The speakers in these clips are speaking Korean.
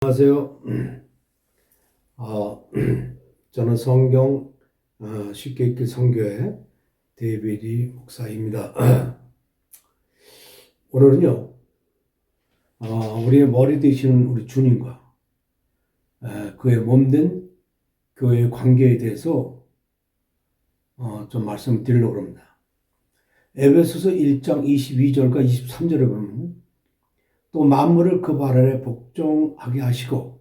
안녕하세요. 저는 성경 쉽게 읽기 선교회 데이비드 목사입니다. 오늘은요, 우리의 머리 되시는 우리 주님과 그의 몸된 교회의 관계에 대해서 좀 말씀드리려고 합니다. 에베소서 1장 22절과 23절에 보면 또 만물을 그 발 아래 복종하게 하시고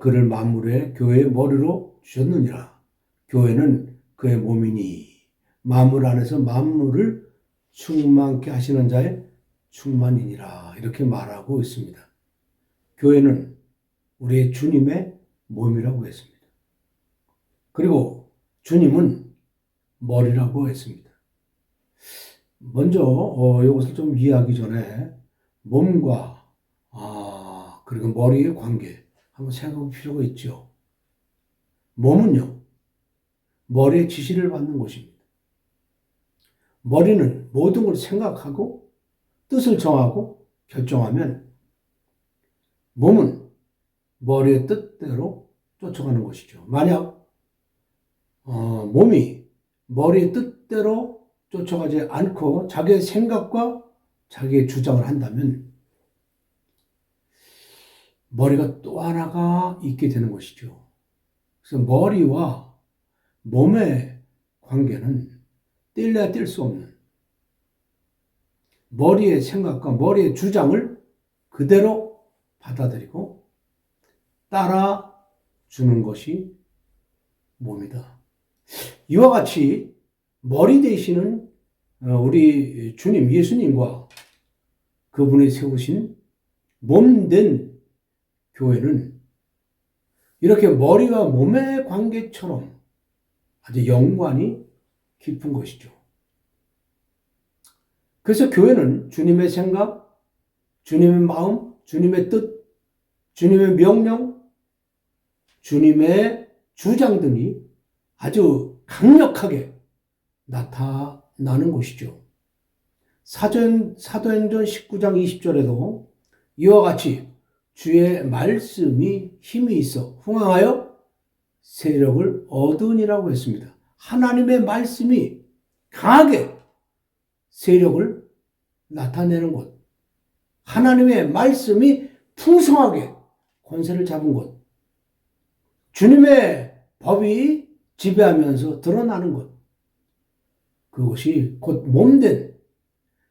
그를 만물의 교회의 머리로 주셨느니라. 교회는 그의 몸이니 만물 안에서 만물을 충만케 하시는 자의 충만이니라. 이렇게 말하고 있습니다. 교회는 우리의 주님의 몸이라고 했습니다. 그리고 주님은 머리라고 했습니다. 먼저 이것을 좀 이해하기 전에 몸과 그리고 머리의 관계 한번 생각해 볼 필요가 있죠. 몸은요, 머리의 지시를 받는 곳입니다. 머리는 모든 걸 생각하고 뜻을 정하고 결정하면 몸은 머리의 뜻대로 쫓아가는 것이죠. 만약 몸이 머리의 뜻대로 쫓아가지 않고 자기의 생각과 자기의 주장을 한다면 머리가 또 하나가 있게 되는 것이죠. 그래서 머리와 몸의 관계는 뗄래야 뗄 수 없는, 머리의 생각과 머리의 주장을 그대로 받아들이고 따라주는 것이 몸이다. 이와 같이 머리 되시는 우리 주님 예수님과 그분이 세우신 몸된 교회는 이렇게 머리와 몸의 관계처럼 아주 연관이 깊은 것이죠. 그래서 교회는 주님의 생각, 주님의 마음, 주님의 뜻, 주님의 명령, 주님의 주장들이 아주 강력하게 나타나는 것이죠. 사도행전 19장 20절에도 이와 같이 주의 말씀이 힘이 있어 흥황하여 세력을 얻으니라고 했습니다. 하나님의 말씀이 강하게 세력을 나타내는 곳, 하나님의 말씀이 풍성하게 권세를 잡은 곳, 주님의 법이 지배하면서 드러나는 곳, 그것이 곧 몸된,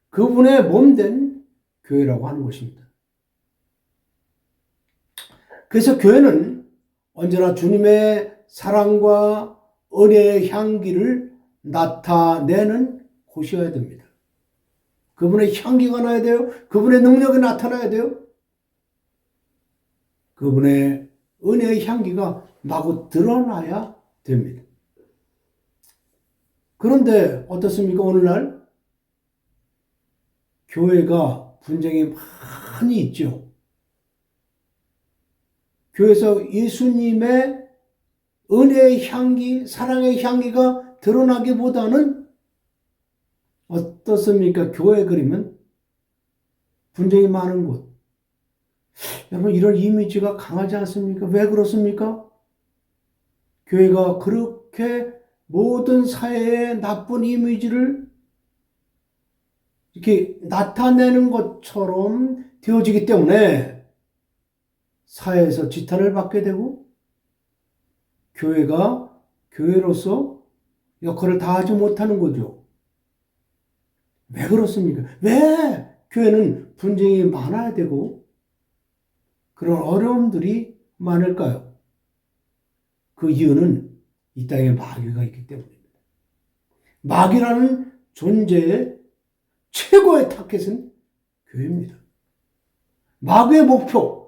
그분의 몸된 교회라고 하는 것입니다. 그래서 교회는 언제나 주님의 사랑과 은혜의 향기를 나타내는 곳이어야 됩니다. 그분의 향기가 나야 돼요. 그분의 능력이 나타나야 돼요. 그분의 은혜의 향기가 마구 드러나야 됩니다. 그런데 어떻습니까? 오늘날 교회가 분쟁이 많이 있죠. 교회에서 예수님의 은혜의 향기, 사랑의 향기가 드러나기보다는 어떻습니까? 교회 그리면 분쟁이 많은 곳. 여러분, 이런 이미지가 강하지 않습니까? 왜 그렇습니까? 교회가 그렇게 모든 사회의 나쁜 이미지를 이렇게 나타내는 것처럼 되어지기 때문에 사회에서 지탄을 받게 되고 교회가 교회로서 역할을 다하지 못하는 거죠. 왜 그렇습니까? 왜 교회는 분쟁이 많아야 되고 그런 어려움들이 많을까요? 그 이유는 이 땅에 마귀가 있기 때문입니다. 마귀라는 존재의 최고의 타겟은 교회입니다. 마귀의 목표,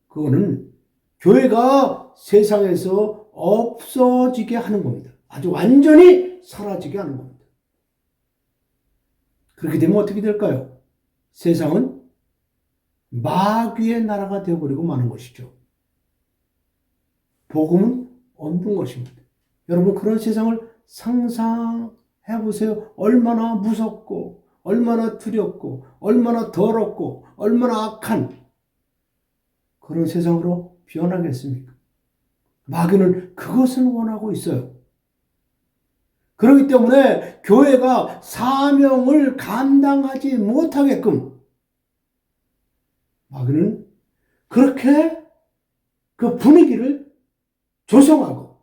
그거는 교회가 세상에서 없어지게 하는 겁니다. 아주 완전히 사라지게 하는 겁니다. 그렇게 되면 어떻게 될까요? 세상은 마귀의 나라가 되어버리고 마는 것이죠. 복음은 없는 것입니다. 여러분, 그런 세상을 상상해 보세요. 얼마나 무섭고 얼마나 두렵고 얼마나 더럽고 얼마나 악한 그런 세상으로 변하겠습니까? 마귀는 그것을 원하고 있어요. 그렇기 때문에 교회가 사명을 감당하지 못하게끔 마귀는 그렇게 그 분위기를 조성하고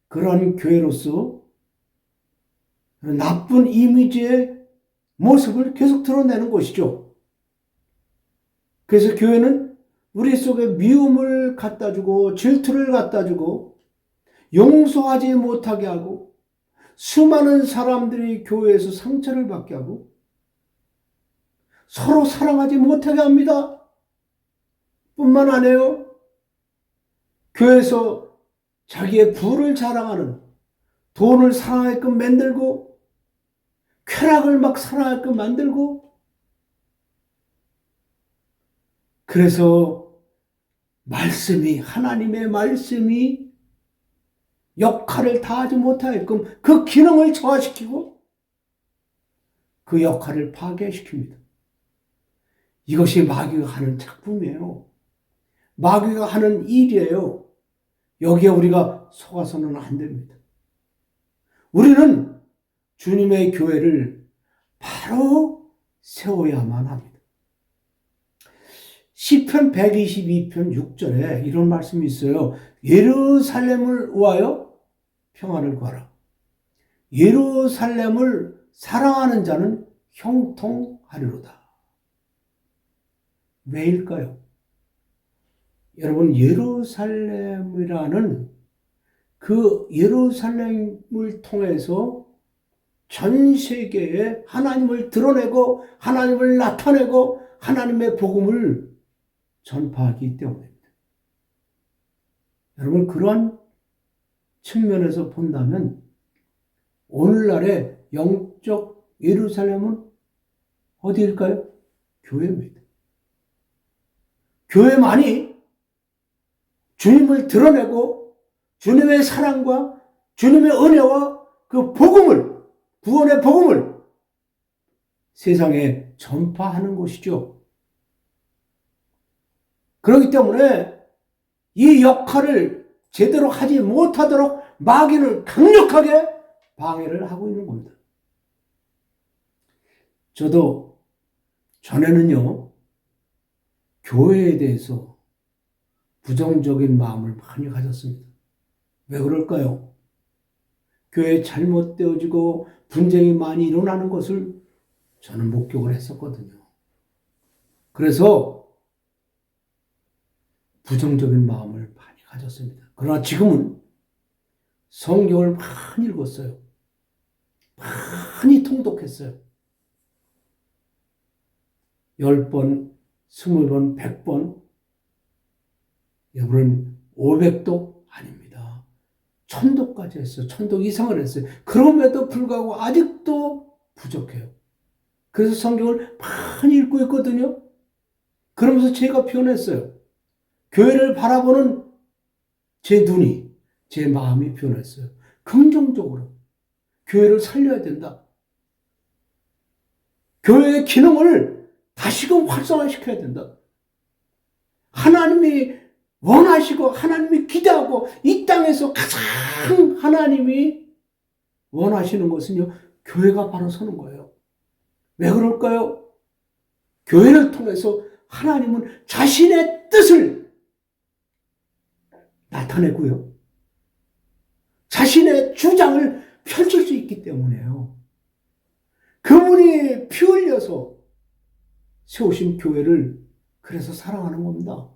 그러한 교회로서 나쁜 이미지의 모습을 계속 드러내는 것이죠. 그래서 교회는 우리 속에 미움을 갖다 주고 질투를 갖다 주고 용서하지 못하게 하고 수많은 사람들이 교회에서 상처를 받게 하고 서로 사랑하지 못하게 합니다. 뿐만 아니에요. 교회에서 자기의 부를 자랑하는 돈을 사랑하게끔 만들고 쾌락을 막 사랑하게끔 만들고 그래서 하나님의 말씀이 역할을 다하지 못하게끔 그 기능을 저하시키고 그 역할을 파괴시킵니다. 이것이 마귀가 하는 작품이에요. 마귀가 하는 일이에요. 여기에 우리가 속아서는 안 됩니다. 우리는 주님의 교회를 바로 세워야만 합니다. 시편 122편 6절에 이런 말씀이 있어요. 예루살렘을 위하여 평안을 구하라. 예루살렘을 사랑하는 자는 형통하리로다. 왜일까요? 여러분, 예루살렘이라는 그 예루살렘을 통해서 전 세계에 하나님을 드러내고 하나님을 나타내고 하나님의 복음을 전파하기 때문입니다. 여러분, 그러한 측면에서 본다면 오늘날의 영적 예루살렘은 어디일까요? 교회입니다. 교회만이 주님을 드러내고 주님의 사랑과 주님의 은혜와 그 복음을, 구원의 복음을 세상에 전파하는 것이죠. 그렇기 때문에 이 역할을 제대로 하지 못하도록 마귀는 강력하게 방해를 하고 있는 겁니다. 저도 전에는요, 교회에 대해서 부정적인 마음을 많이 가졌습니다. 왜 그럴까요? 교회 잘못되어지고 분쟁이 많이 일어나는 것을 저는 목격을 했었거든요. 그래서 부정적인 마음을 많이 가졌습니다. 그러나 지금은 성경을 많이 읽었어요. 많이 통독했어요. 10번, 20번, 100번, 여러분 500독 아닙니다. 1000독까지 했어요. 1000독 이상을 했어요. 그럼에도 불구하고 아직도 부족해요. 그래서 성경을 많이 읽고 있거든요. 그러면서 제가 표현했어요. 교회를 바라보는 제 눈이, 제 마음이 변했어요. 긍정적으로 교회를 살려야 된다. 교회의 기능을 다시금 활성화시켜야 된다. 하나님이 원하시고 하나님이 기대하고 이 땅에서 가장 하나님이 원하시는 것은요, 교회가 바로 서는 거예요. 왜 그럴까요? 교회를 통해서 하나님은 자신의 뜻을 나타내고요, 자신의 주장을 펼칠 수 있기 때문에요. 그분이 피 흘려서 세우신 교회를 그래서 사랑하는 겁니다.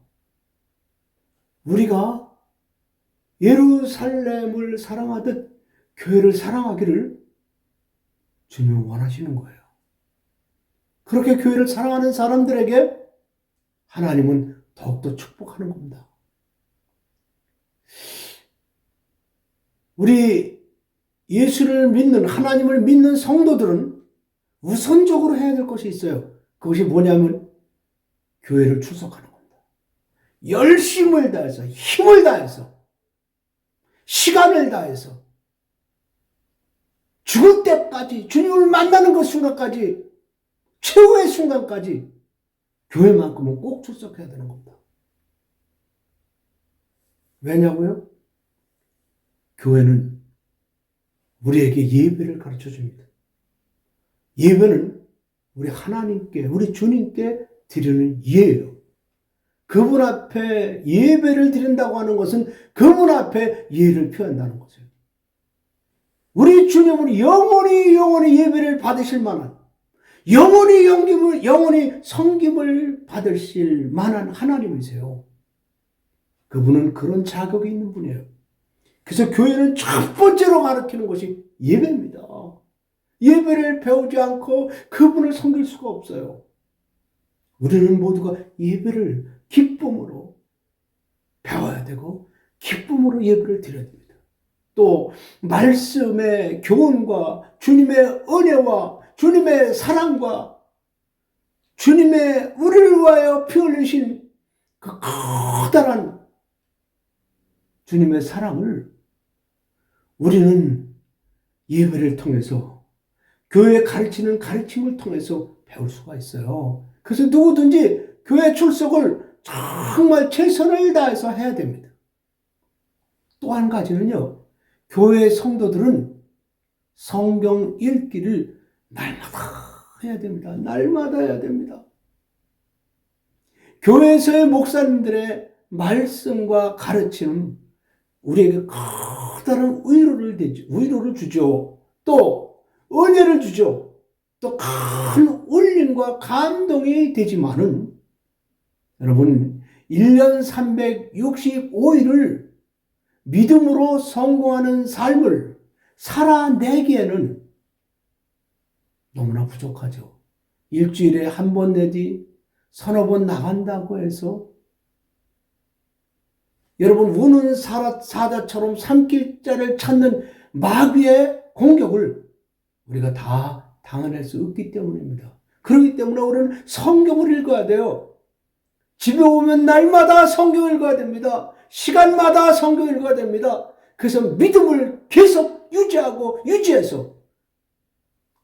우리가 예루살렘을 사랑하듯 교회를 사랑하기를 주님은 원하시는 거예요. 그렇게 교회를 사랑하는 사람들에게 하나님은 더욱더 축복하는 겁니다. 우리 예수를 믿는, 하나님을 믿는 성도들은 우선적으로 해야 될 것이 있어요. 그것이 뭐냐면 교회를 출석하는 겁니다. 열심을 다해서, 힘을 다해서, 시간을 다해서 죽을 때까지, 주님을 만나는 그 순간까지, 최후의 순간까지 교회만큼은 꼭 출석해야 되는 겁니다. 왜냐고요? 교회는 우리에게 예배를 가르쳐 줍니다. 예배는 우리 하나님께, 우리 주님께 드리는 예예요. 그분 앞에 예배를 드린다고 하는 것은 그분 앞에 예를 표한다는 거죠. 우리 주님은 영원히 예배를 받으실 만한, 영원히 섬김을 받으실 만한 하나님이세요. 그분은 그런 자격이 있는 분이에요. 그래서 교회는 첫 번째로 가르치는 것이 예배입니다. 예배를 배우지 않고 그분을 섬길 수가 없어요. 우리는 모두가 예배를 기쁨으로 배워야 되고 기쁨으로 예배를 드려야 됩니다. 또 말씀의 교훈과 주님의 은혜와 주님의 사랑과 주님의 우리를 위하여 피 흘리신 그 커다란 주님의 사랑을 우리는 예배를 통해서 교회 가르치는 가르침을 통해서 배울 수가 있어요. 그래서 누구든지 교회 출석을 정말 최선을 다해서 해야 됩니다. 또 한 가지는요, 교회 성도들은 성경 읽기를 날마다 해야 됩니다. 날마다 해야 됩니다. 교회에서의 목사님들의 말씀과 가르침은 우리에게 커다란 위로를 주죠. 또 은혜를 주죠. 또 큰 울림과 감동이 되지만은 여러분 1년 365일을 믿음으로 성공하는 삶을 살아내기에는 너무나 부족하죠. 일주일에 한 번 내지 서너 번 나간다고 해서 여러분 우는 사자처럼 산길자를 찾는 마귀의 공격을 우리가 다 당해낼 수 없기 때문입니다. 그렇기 때문에 우리는 성경을 읽어야 돼요. 집에 오면 날마다 성경을 읽어야 됩니다. 시간마다 성경을 읽어야 됩니다. 그래서 믿음을 계속 유지해서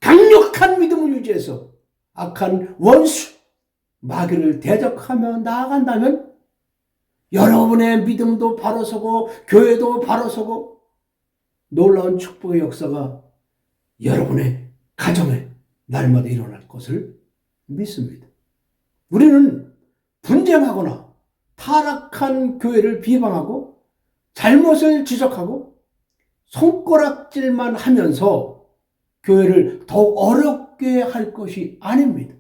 강력한 믿음을 유지해서 악한 원수 마귀를 대적하며 나아간다면 여러분의 믿음도 바로 서고 교회도 바로 서고 놀라운 축복의 역사가 여러분의 가정에 날마다 일어날 것을 믿습니다. 우리는 분쟁하거나 타락한 교회를 비방하고 잘못을 지적하고 손가락질만 하면서 교회를 더욱 어렵게 할 것이 아닙니다.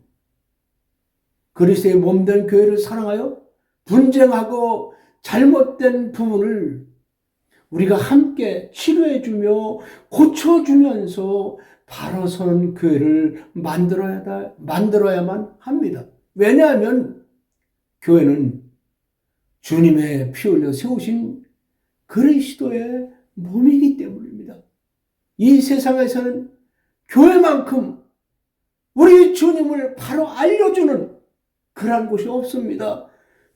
그리스도의 몸된 교회를 사랑하여 분쟁하고 잘못된 부분을 우리가 함께 치료해주며 고쳐주면서 바로 서는 교회를 만들어야만 합니다. 왜냐하면 교회는 주님의 피 흘려 세우신 그리스도의 몸이기 때문입니다. 이 세상에서는 교회만큼 우리 주님을 바로 알려주는 그런 곳이 없습니다.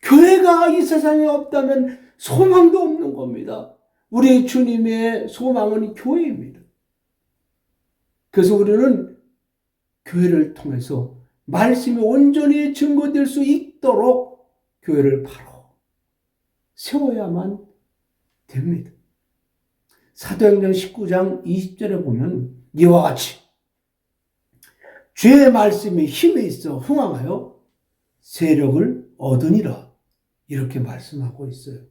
교회가 이 세상에 없다면 소망도 없는 겁니다. 우리 주님의 소망은 교회입니다. 그래서 우리는 교회를 통해서 말씀이 온전히 증거될 수 있도록 교회를 바로 세워야만 됩니다. 사도행전 19장 20절에 보면 이와 같이 주의 말씀이 힘이 있어 흥황하여 세력을 얻으니라 이렇게 말씀하고 있어요.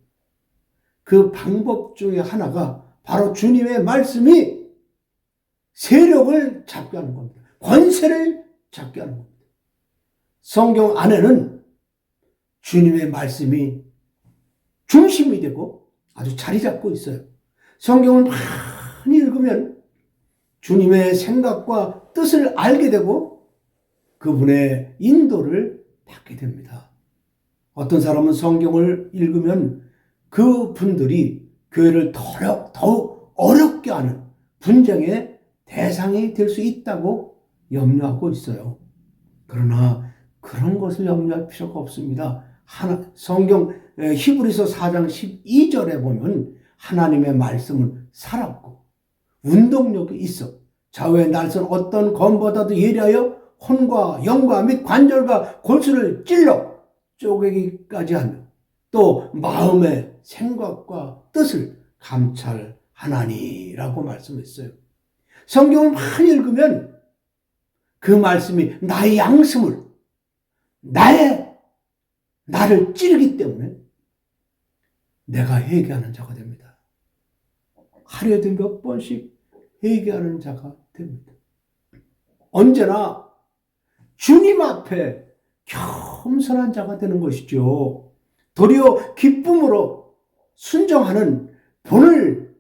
그 방법 중에 하나가 바로 주님의 말씀이 세력을 잡게 하는 겁니다. 권세를 잡게 하는 겁니다. 성경 안에는 주님의 말씀이 중심이 되고 아주 자리 잡고 있어요. 성경을 많이 읽으면 주님의 생각과 뜻을 알게 되고 그분의 인도를 받게 됩니다. 어떤 사람은 성경을 읽으면 그 분들이 교회를 더욱 어렵게 하는 분쟁의 대상이 될 수 있다고 염려하고 있어요. 그러나 그런 것을 염려할 필요가 없습니다. 성경 히브리서 4장 12절에 보면 하나님의 말씀은 살았고 운동력이 있어 좌우의 날선 어떤 검보다도 예리하여 혼과 영과 및 관절과 골수를 찔러 쪼개기까지 하며 또 마음의 생각과 뜻을 감찰하나니라고 말씀했어요. 성경을 많이 읽으면 그 말씀이 나의 양심을, 나를 찌르기 때문에 내가 회개하는 자가 됩니다. 하루에도 몇 번씩 회개하는 자가 됩니다. 언제나 주님 앞에 겸손한 자가 되는 것이죠. 도리어 기쁨으로 순종하는 본을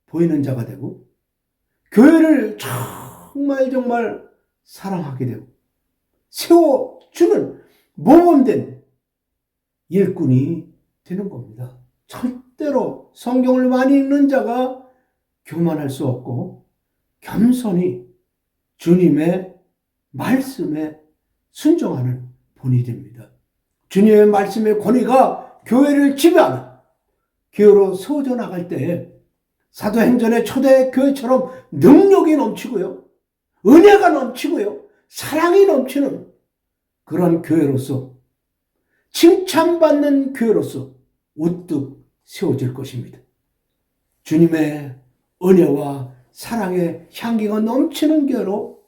보이는 자가 되고 교회를 정말 사랑하게 되고 세워주는 모범된 일꾼이 되는 겁니다. 절대로 성경을 많이 읽는 자가 교만할 수 없고 겸손히 주님의 말씀에 순종하는 본이 됩니다. 주님의 말씀의 권위가 교회를 지배하는 교회로 세워져 나갈 때 사도행전의 초대 교회처럼 능력이 넘치고요, 은혜가 넘치고요, 사랑이 넘치는 그런 교회로서, 칭찬받는 교회로서 우뚝 세워질 것입니다. 주님의 은혜와 사랑의 향기가 넘치는 교회로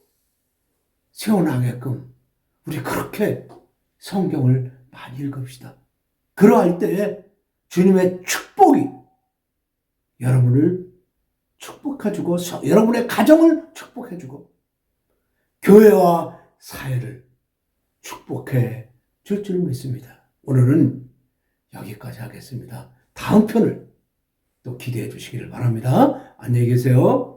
세워나가게끔 우리 그렇게 성경을 많이 읽읍시다. 그러할 때 주님의 축복이 여러분을 축복해주고 여러분의 가정을 축복해주고 교회와 사회를 축복해 줄 줄 믿습니다. 오늘은 여기까지 하겠습니다. 다음 편을 또 기대해 주시기를 바랍니다. 안녕히 계세요.